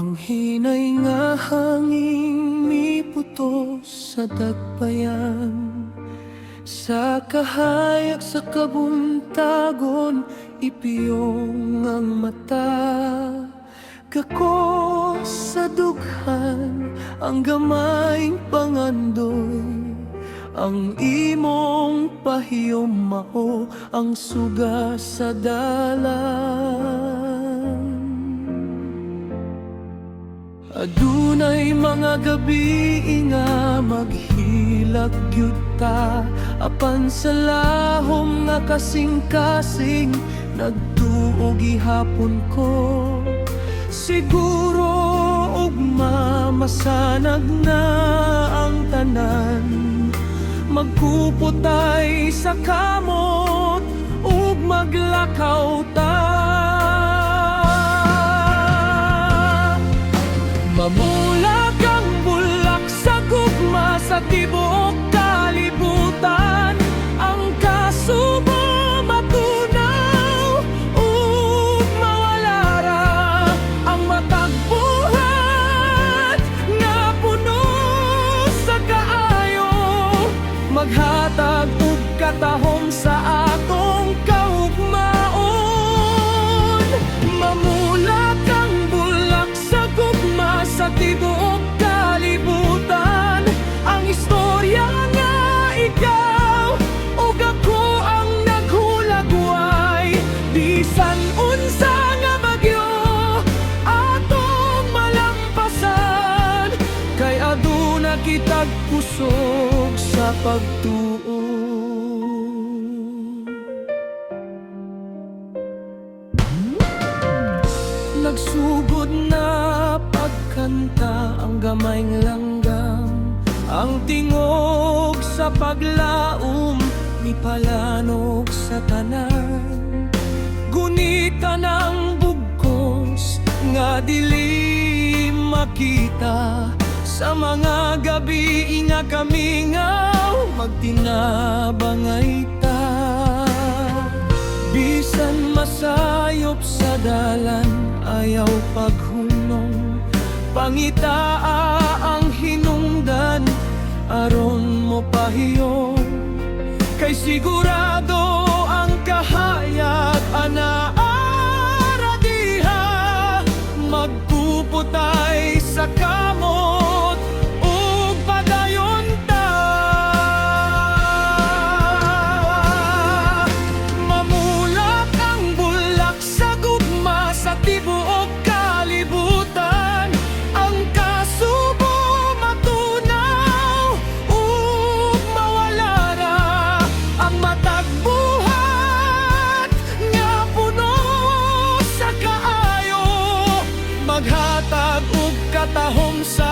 Ang hinay nga hangin miputos sa dagpayan, sa kahayag sa kabuntagon ipiyong ang mata. Kako sa dughan ang gamayng pangandoy, ang imong pahiyom mao ang suga sa dalan. Adunay mga gabi nga maghilag gyud ta, apan sa lahom nga kasing-kasing nagtuo gihapon ko. Siguro ugma masanag na ang tanan, magkupotay sa kamot ug maglakaw ta. Mamulag ang bulak sa gugma sa tibuok kalibutan, ang kasubo matunaw ug mawala ra ang matag buhat nga puno sa kaayo, maghatag ug katahom sa atong kaugmaon. Mamulag ang bulak sa gugma sa tibuok kalibutan, ang istorya nga ikaw ug ako ang naghulagway. Bisan unsa nga bagyo atong malampasan, kay aduna kitag kusog sa pagtuo. Nagsugod na pagkanta ang gamayng langgam, ang tingog sa paglaom mipalanog sa tanan. Gunita ng bugkos nga dili makita, sa mga gabi nga kami nga magtinabangay ta. Bisan masayop sa dalan ayaw paghunong, pangitaa ang hinungdan aron mo pahiyong. Kay sigurado ang kahayag anaara diha, magpuputay sa kamot ug padayon ta. Mamulak ang bulak sa gugma sa tibuok kalibutan, ang kasubo matunaw ug mawala ra ang matag buhat nga puno sa kaayo, maghatag ug katahom sa